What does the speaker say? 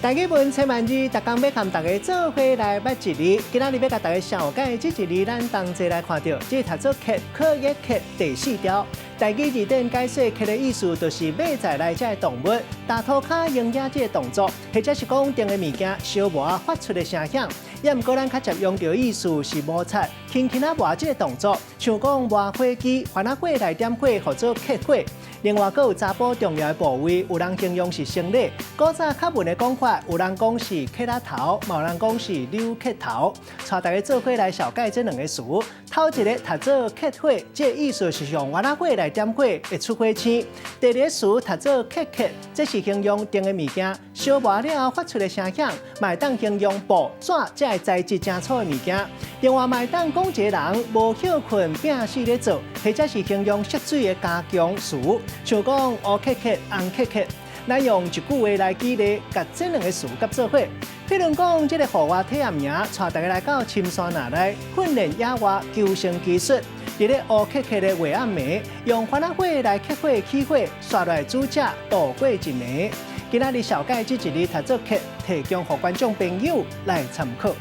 大家问千万字，逐工要和大家做伙来捌一字。今仔日要甲大家小解这一字，咱同齐来看到，这读做客，客一客第4条。大字字典解释客的意思，就是马在内这动物，大涂骹营业这动作，或者是讲定的物件小磨发出的声响。也毋过咱较常用到意思是摩擦、轻轻磨这个动作，像讲磨火机、番仔火来点火，或者刻火。另外，佫有查甫重要的部位，有人形容是生理。古早较文的讲法，有人讲是磕仔头，嘛有人讲是扭磕头。带大家做伙来小解这2个词。头一个读做刻火，这意思是用番仔火来点火会出火星。第2个词读做刻刻，这是形容定的物件烧磨了后发出的声响，嘛会当形容布、纸这材质真粗的物件。另外，嘛会当讲一个人无休困拼死咧做，或者是形容蓄水的加强词，像讲乌刻刻、红刻刻。咱用一句话来举例，甲这2个词合做伙。譬如讲，这个户外体验营，带大家来到深山那内训练野外求生技术。伫咧乌刻刻的画暗暝，用番仔火来刻火起火，刷来煮食度过一暝。今仔日小解这一字读做刻，提供给观众朋友来参考。